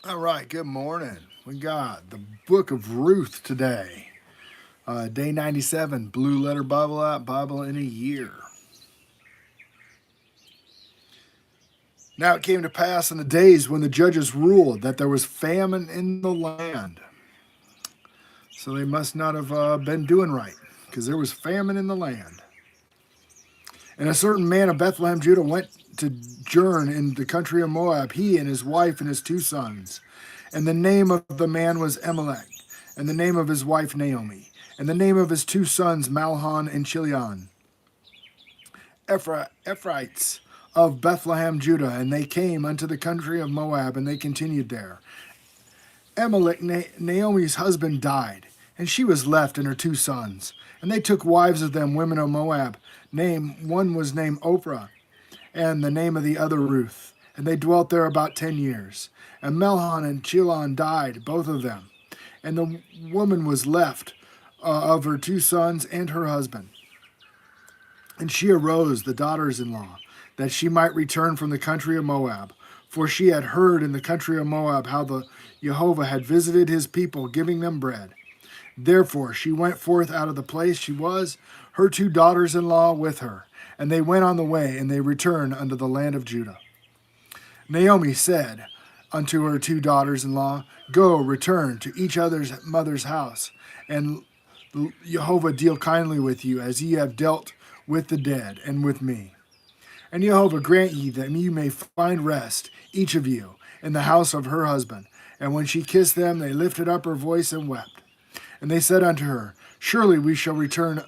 All right, good morning. We got the book of Ruth today. Day 97, Blue Letter Bible app, Bible in a Year. Now it came to pass in the days when the judges ruled that there was famine in the land. So they must not have been doing right because there was famine in the land. And a certain man of Bethlehem, Judah, went to journ in the country of Moab, he and his wife and his two sons. And the name of the man was Elimelech, and the name of his wife Naomi, and the name of his two sons Malhon and Chilion, Ephraimites of Bethlehem, Judah. And they came unto the country of Moab, and they continued there. Elimelech, Naomi's husband, died, and she was left and her two sons. And they took wives of them, women of Moab. One was named Oprah, and the name of the other Ruth. And they dwelt there about 10 years. And Melhon and Chilon died, both of them. And the woman was left of her two sons and her husband. And she arose, the daughters-in-law, that she might return from the country of Moab. For she had heard in the country of Moab how the Jehovah had visited his people, giving them bread. Therefore she went forth out of the place she was, her two daughters-in-law with her. And they went on the way, and they returned unto the land of Judah. Naomi said unto her two daughters-in-law, Go, return to each other's mother's house, and Jehovah deal kindly with you, as ye have dealt with the dead and with me. And Jehovah grant ye that ye may find rest, each of you, in the house of her husband. And when she kissed them, they lifted up her voice and wept. And they said unto her, Surely we shall return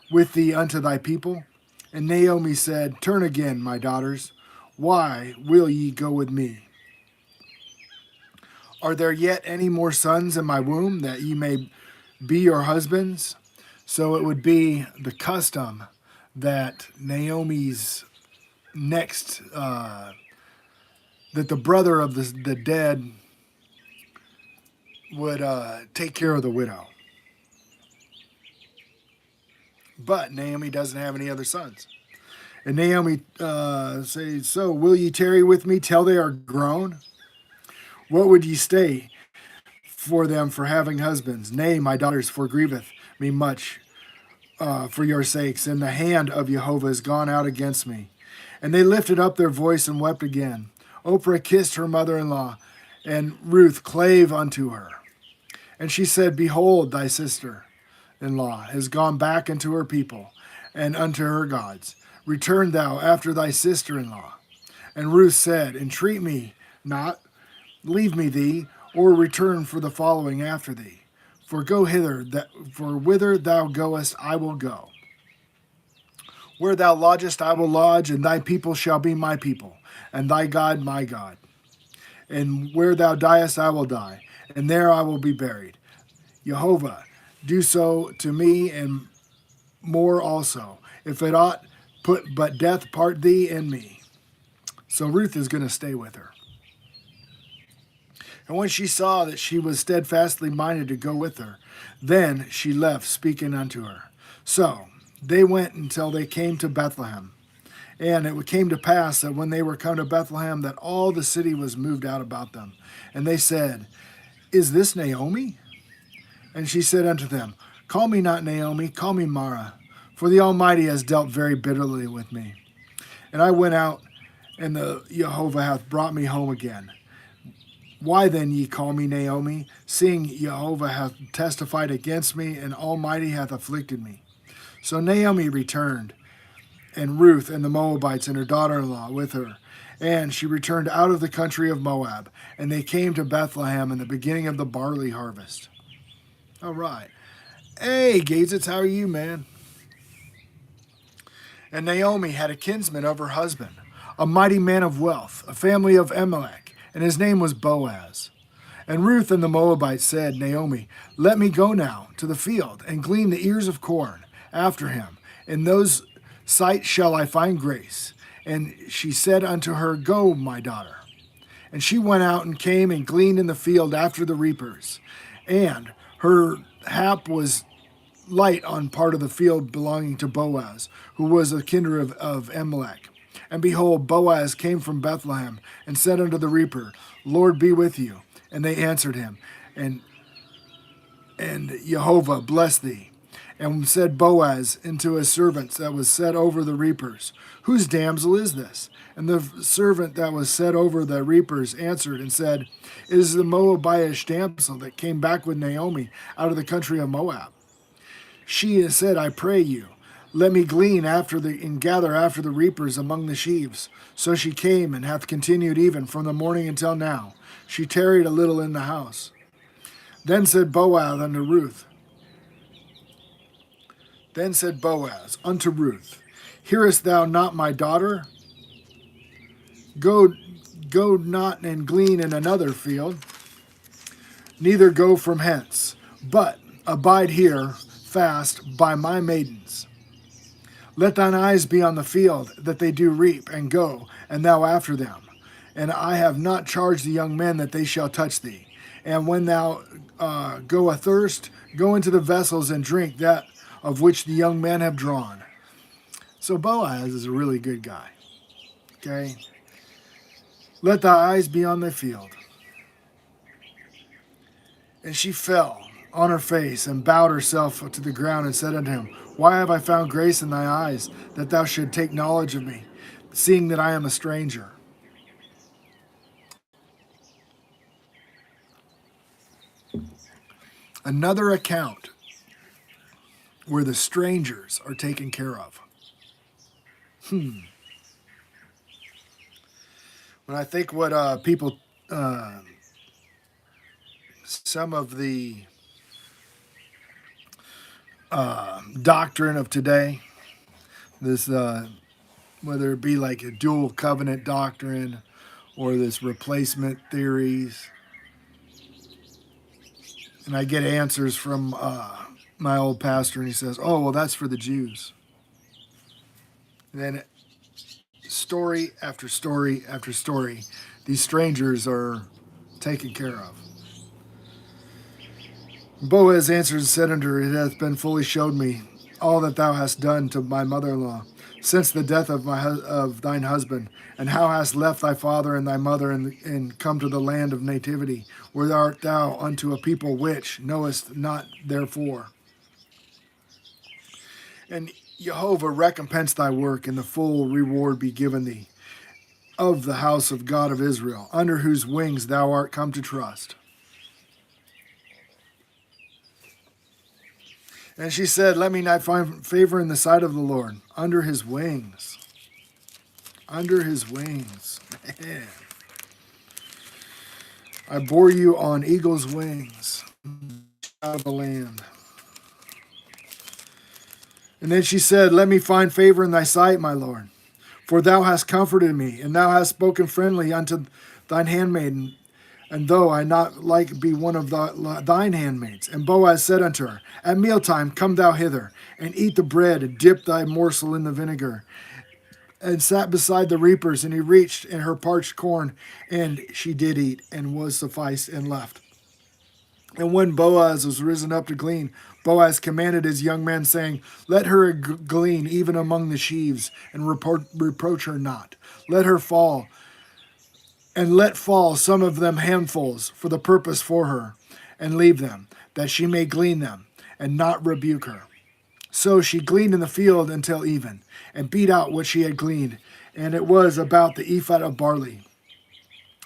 with thee unto thy people. And Naomi said, Turn again, my daughters. Why will ye go with me? Are there yet any more sons in my womb, that ye may be your husbands? So it would be the custom that Naomi's next, that the brother of the dead would take care of the widow. But Naomi doesn't have any other sons. And Naomi says, So will ye tarry with me till they are grown? What would ye stay for them for having husbands? Nay, my daughters, for grieveth me much for your sakes, and the hand of Jehovah is gone out against me. And they lifted up their voice and wept again. Oprah kissed her mother-in-law, and Ruth clave unto her. And she said, Behold, thy sister-in-law is gone back unto her people, and unto her gods. Return thou after thy sister-in-law. And Ruth said, Entreat me not, leave me thee, or return for the following after thee. For go hither, for whither thou goest, I will go. Where thou lodgest, I will lodge, and thy people shall be my people, and thy God my God. And where thou diest, I will die, and there I will be buried. Jehovah, do so to me, and more also, if it ought put but death part thee and me. So Ruth is going to stay with her. And when she saw that she was steadfastly minded to go with her, then she left, speaking unto her. So they went until they came to Bethlehem. And it came to pass that when they were come to Bethlehem, that all the city was moved out about them. And they said, Is this Naomi? And she said unto them, Call me not Naomi, call me Mara, for the Almighty has dealt very bitterly with me. And I went out, and the Jehovah hath brought me home again. Why then ye call me Naomi, seeing Jehovah hath testified against me, and Almighty hath afflicted me? So Naomi returned, and Ruth and the Moabites and her daughter-in-law with her. And she returned out of the country of Moab, and they came to Bethlehem in the beginning of the barley harvest. All right. Hey, Gazets, how are you, man? And Naomi had a kinsman of her husband, a mighty man of wealth, a family of Elimelech, and his name was Boaz. And Ruth and the Moabites said, Naomi, let me go now to the field and glean the ears of corn after him. In those sight shall I find grace. And she said unto her, Go, my daughter. And she went out and came and gleaned in the field after the reapers. And her hap was light on part of the field belonging to Boaz, who was a kindred of Elimelech. And behold, Boaz came from Bethlehem, and said unto the reaper, Lord be with you. And they answered him, and Jehovah bless thee. And said Boaz unto his servants that was set over the reapers, whose damsel is this? And the servant that was set over the reapers answered and said, it is the Moabitish damsel that came back with Naomi out of the country of Moab. She has said, I pray you, let me glean and gather after the reapers among the sheaves. So she came and hath continued even from the morning until now. She tarried a little in the house. Then said Boaz unto Ruth, hearest thou not my daughter? Go not and glean in another field, neither go from hence, but abide here fast by my maidens. Let thine eyes be on the field that they do reap, and go, and thou after them. And I have not charged the young men that they shall touch thee. And when thou go athirst, go into the vessels and drink that of which the young men have drawn. So Boaz is a really good guy. Okay? Let thy eyes be on the field. And she fell on her face and bowed herself to the ground and said unto him, why have I found grace in thy eyes, that thou should take knowledge of me, seeing that I am a stranger? Another account where the strangers are taken care of. When I think what people, some of the doctrine of today, this whether it be like a dual covenant doctrine or this replacement theories, and I get answers from my old pastor, and he says, oh, well, that's for the Jews. And then story after story after story, these strangers are taken care of. Boaz answered and said unto her, it hath been fully showed me all that thou hast done to my mother-in-law since the death of thine husband, and how hast left thy father and thy mother and come to the land of nativity, where art thou unto a people which knowest not therefore. And Jehovah recompense thy work, and the full reward be given thee of the house of God of Israel, under whose wings thou art come to trust. And she said, let me not find favor in the sight of the Lord, under his wings. Under his wings. Man. I bore you on eagle's wings out of the land. And then she said, let me find favor in thy sight, my Lord. For thou hast comforted me, and thou hast spoken friendly unto thine handmaiden, and though I not like be one of thine handmaids. And Boaz said unto her, at mealtime come thou hither, and eat the bread, and dip thy morsel in the vinegar. And sat beside the reapers, and he reached in her parched corn, and she did eat, and was sufficed, and left. And when Boaz was risen up to glean, Boaz commanded his young men, saying, let her glean even among the sheaves, and reproach her not. Let her fall, and let fall some of them handfuls for the purpose for her, and leave them, that she may glean them, and not rebuke her. So she gleaned in the field until even, and beat out what she had gleaned, and it was about the ephah of barley.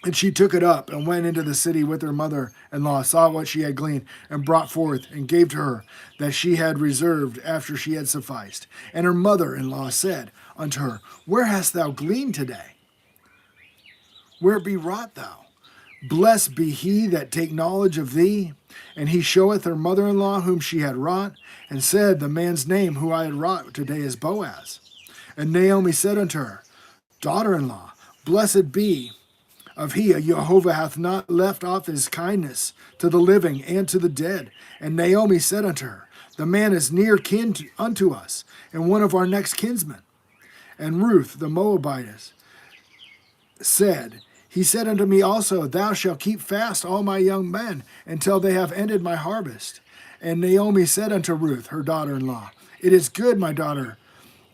And she took it up, and went into the city with her mother-in-law, saw what she had gleaned, and brought forth, and gave to her that she had reserved after she had sufficed. And her mother-in-law said unto her, where hast thou gleaned today? Where be wrought thou? Blessed be he that take knowledge of thee. And he showeth her mother-in-law whom she had wrought, and said, the man's name who I had wrought today is Boaz. And Naomi said unto her, daughter-in-law, blessed be of he, Jehovah hath not left off his kindness to the living and to the dead. And Naomi said unto her, the man is near kin unto us, and one of our next kinsmen. And Ruth the Moabitess said, he said unto me also, thou shalt keep fast all my young men until they have ended my harvest. And Naomi said unto Ruth, her daughter-in-law, it is good, my daughter,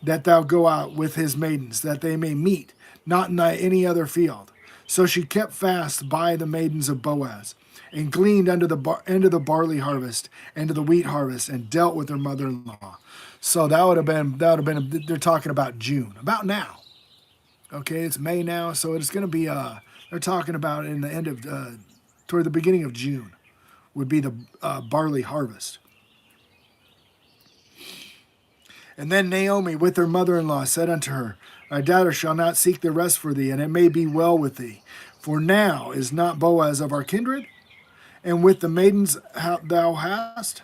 that thou go out with his maidens, that they may meet, not in any other field. So she kept fast by the maidens of Boaz, and gleaned under the end of the barley harvest, and to the wheat harvest, and dealt with her mother-in-law. So that would have been. They're talking about June, about now. Okay, it's May now, so it's going to be. They're talking about in the end of toward the beginning of June would be the barley harvest. And then Naomi with her mother-in-law said unto her, Thy daughter shall not seek the rest for thee, and it may be well with thee. For now is not Boaz of our kindred, and with the maidens thou hast?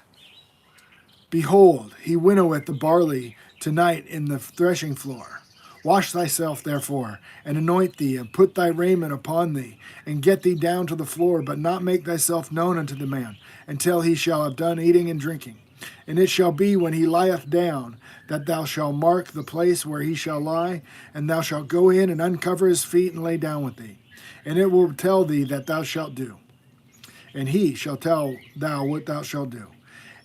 Behold, he winnoweth the barley tonight in the threshing floor. Wash thyself, therefore, and anoint thee, and put thy raiment upon thee, and get thee down to the floor, but not make thyself known unto the man, until he shall have done eating and drinking. And it shall be when he lieth down, that thou shalt mark the place where he shall lie, and thou shalt go in and uncover his feet and lay down with thee. And it will tell thee that thou shalt do. And he shall tell thou what thou shalt do.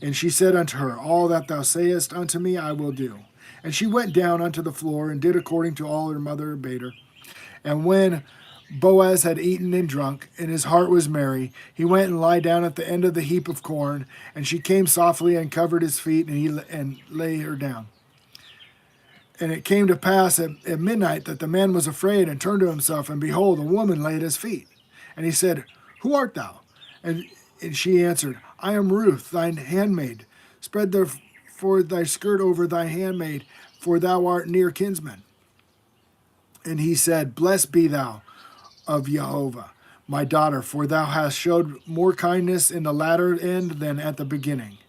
And she said unto her, All that thou sayest unto me I will do. And she went down unto the floor, and did according to all her mother bade her. And when Boaz had eaten and drunk, and his heart was merry, he went and lay down at the end of the heap of corn. And she came softly and covered his feet, and lay her down. And it came to pass at midnight that the man was afraid, and turned to himself, and behold, a woman lay at his feet. And he said, Who art thou? And she answered, I am Ruth, thine handmaid. Spread therefore thy skirt over thy handmaid, for thou art near kinsman. And he said, Blessed be thou of Jehovah, my daughter, for thou hast showed more kindness in the latter end than at the beginning.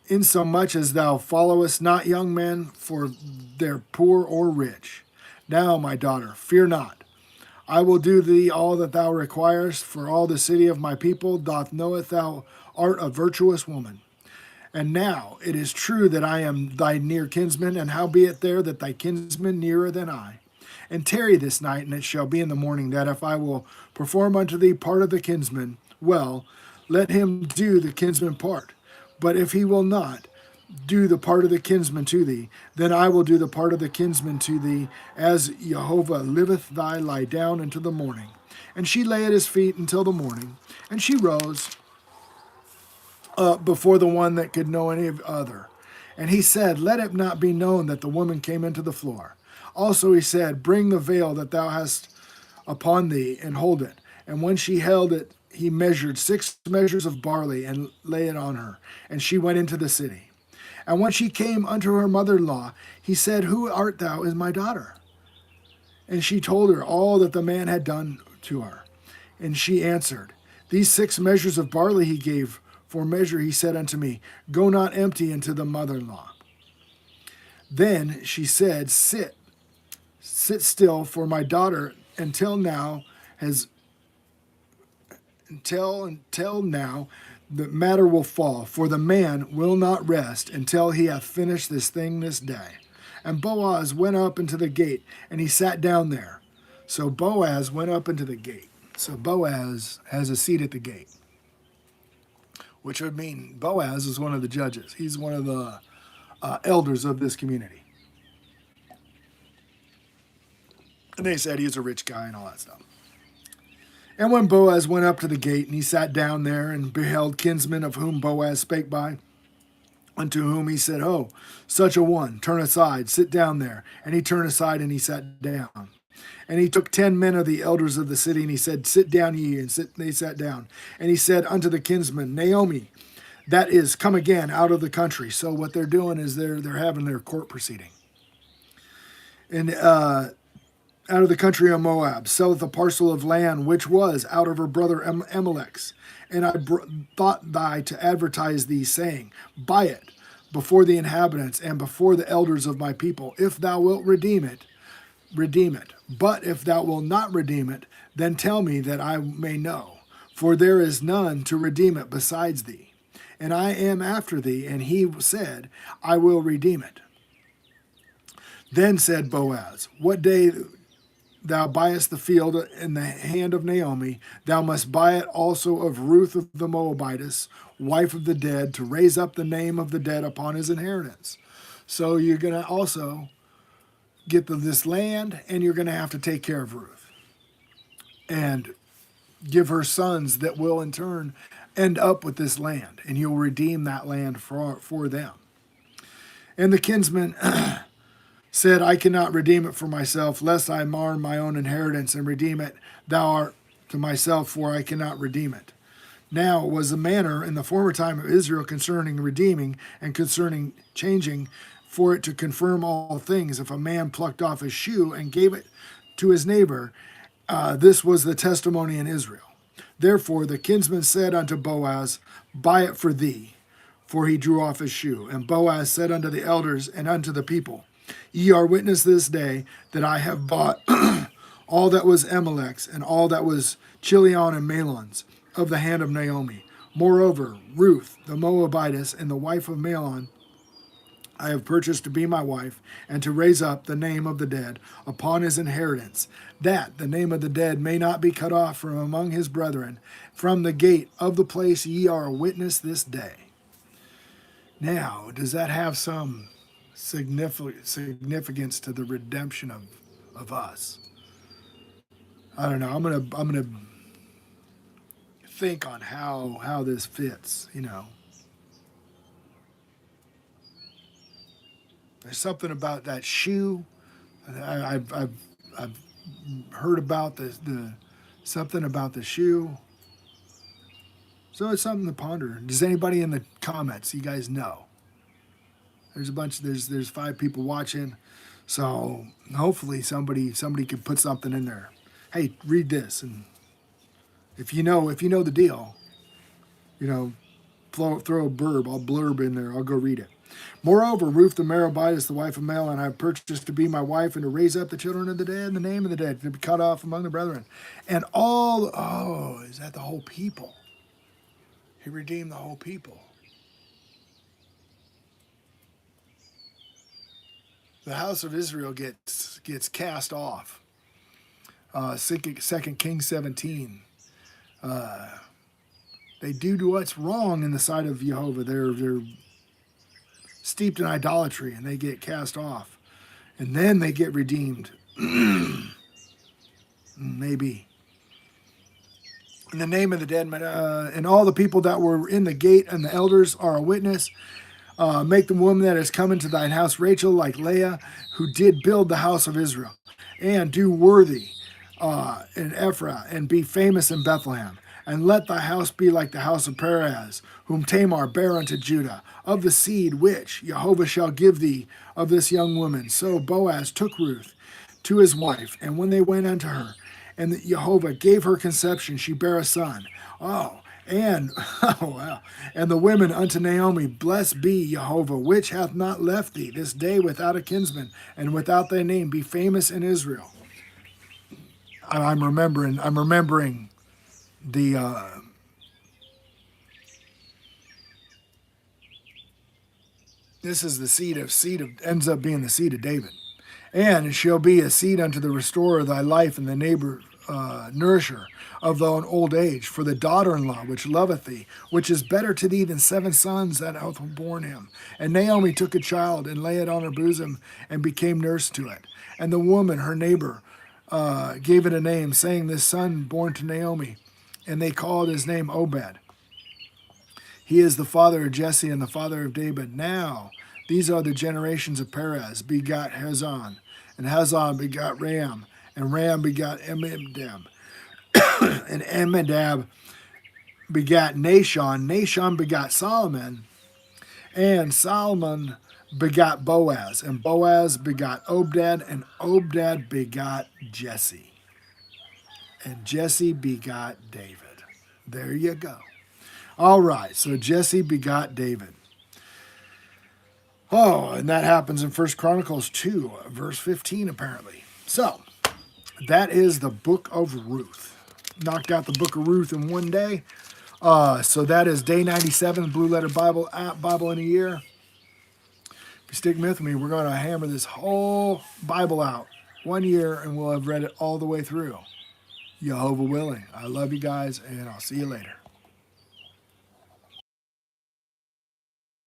Insomuch as thou followest not young men, for their poor or rich. Now, my daughter, fear not. I will do thee all that thou requirest, for all the city of my people doth knoweth thou art a virtuous woman. And now it is true that I am thy near kinsman, and howbeit there that thy kinsman nearer than I. And tarry this night, and it shall be in the morning, that if I will perform unto thee part of the kinsman, well, let him do the kinsman part. But if he will not do the part of the kinsman to thee, then I will do the part of the kinsman to thee, as Jehovah liveth, thy lie down until the morning. And she lay at his feet until the morning, and she rose before the one that could know any other. And he said, Let it not be known that the woman came into the floor. Also he said, Bring the veil that thou hast upon thee, and hold it. And when she held it, he measured 6 measures of barley, and lay it on her. And she went into the city. And when she came unto her mother-in-law, he said, Who art thou, is my daughter? And she told her all that the man had done to her. And she answered, These 6 measures of barley he gave for measure. He said unto me, Go not empty into the mother-in-law. Then she said, Sit still, for my daughter until now the matter will fall, for the man will not rest until he hath finished this thing this day. And Boaz went up into the gate, and he sat down there. So Boaz went up into the gate. So Boaz has a seat at the gate, which would mean Boaz is one of the judges. He's one of the elders of this community. And they said he's a rich guy and all that stuff. And when Boaz went up to the gate, and he sat down there, and beheld kinsmen of whom Boaz spake by, unto whom he said, Oh, such a one, turn aside, sit down there. And he turned aside, and he sat down. And he took 10 men of the elders of the city, and he said, Sit down ye, and they sat down. And he said unto the kinsman, Naomi, that is, come again out of the country. So what they're doing is they're having their court proceeding. And out of the country of Moab, selleth a parcel of land which was out of her brother Amalek's. And I thought thee to advertise thee, saying, Buy it before the inhabitants and before the elders of my people. If thou wilt redeem it, redeem it. But if thou wilt not redeem it, then tell me that I may know. For there is none to redeem it besides thee. And I am after thee. And he said, I will redeem it. Then said Boaz, What day thou buyest the field in the hand of Naomi, thou must buy it also of Ruth of the Moabitess, wife of the dead, to raise up the name of the dead upon his inheritance. So you're going to also get this land, and you're going to have to take care of Ruth. and give her sons that will in turn end up with this land, and you'll redeem that land for them. And the kinsman said, I cannot redeem it for myself, lest I mar my own inheritance and redeem it. Thou art to myself, for I cannot redeem it. Now was the manner in the former time of Israel concerning redeeming and concerning changing, for it to confirm all things. If a man plucked off his shoe and gave it to his neighbor, this was the testimony in Israel. Therefore the kinsman said unto Boaz, Buy it for thee, for he drew off his shoe. And Boaz said unto the elders and unto the people, Ye are witness this day that I have bought all that was Amalek's and all that was Chilion and Mahlon's of the hand of Naomi. Moreover, Ruth, the Moabitess, and the wife of Mahlon, I have purchased to be my wife, and to raise up the name of the dead upon his inheritance, that the name of the dead may not be cut off from among his brethren, from the gate of the place ye are a witness this day. Now, does that have some significance to the redemption of us? I don't know. I'm gonna think on how this fits. There's something about that shoe. I've heard about the something about the shoe. So it's something to ponder. Does anybody in the comments, you guys know? There's 5 people watching, so hopefully somebody can put something in there. Hey, read this, and if you know the deal, throw a blurb in there. I'll go read it. Moreover, Ruth the Moabitess, the wife of Mahlon, I have purchased to be my wife, and to raise up the children of the dead in the name of the dead, to be cut off among the brethren. And is that the whole people? He redeemed the whole people. The house of Israel gets cast off. 2 Kings 17. They do what's wrong in the sight of Jehovah. They're steeped in idolatry, and they get cast off. And then they get redeemed. Maybe. In the name of the dead, and all the people that were in the gate and the elders are a witness. Make the woman that is come into thine house, Rachel, like Leah, who did build the house of Israel, and do worthy in Ephraim, and be famous in Bethlehem. And let thy house be like the house of Perez, whom Tamar bare unto Judah, of the seed which Jehovah shall give thee of this young woman. So Boaz took Ruth to his wife, and when they went unto her, and Jehovah gave her conception, she bare a son. And the women unto Naomi, Blessed be Jehovah, which hath not left thee this day without a kinsman, and without thy name be famous in Israel. I'm remembering the this is the seed of ends up being the seed of David. And it shall be a seed unto the restorer of thy life, and the neighbor nourisher of thine old age, for the daughter-in-law which loveth thee, which is better to thee than 7 sons that hath borne him. And Naomi took a child, and lay it on her bosom, and became nurse to it. And the woman, her neighbor, gave it a name, saying, This son born to Naomi. And they called his name Obed. He is the father of Jesse and the father of David. Now, these are the generations of Perez, begot Hezron, and Hezron begot Ram, and Ram begot Amminadab, and Amminadab begot Nahshon. Nahshon begot Solomon, and Solomon begot Boaz, and Boaz begot Obed, and Obed begot Jesse, and Jesse begot David. There you go. All right, so Jesse begot David. And that happens in 1 Chronicles 2, verse 15, apparently. So, that is the book of Ruth. Knocked out the book of Ruth in one day. So that is day 97, Blue Letter Bible app, Bible in a Year. If you stick with me, we're going to hammer this whole Bible out 1 year, and we'll have read it all the way through. Jehovah willing. I love you guys, and I'll see you later.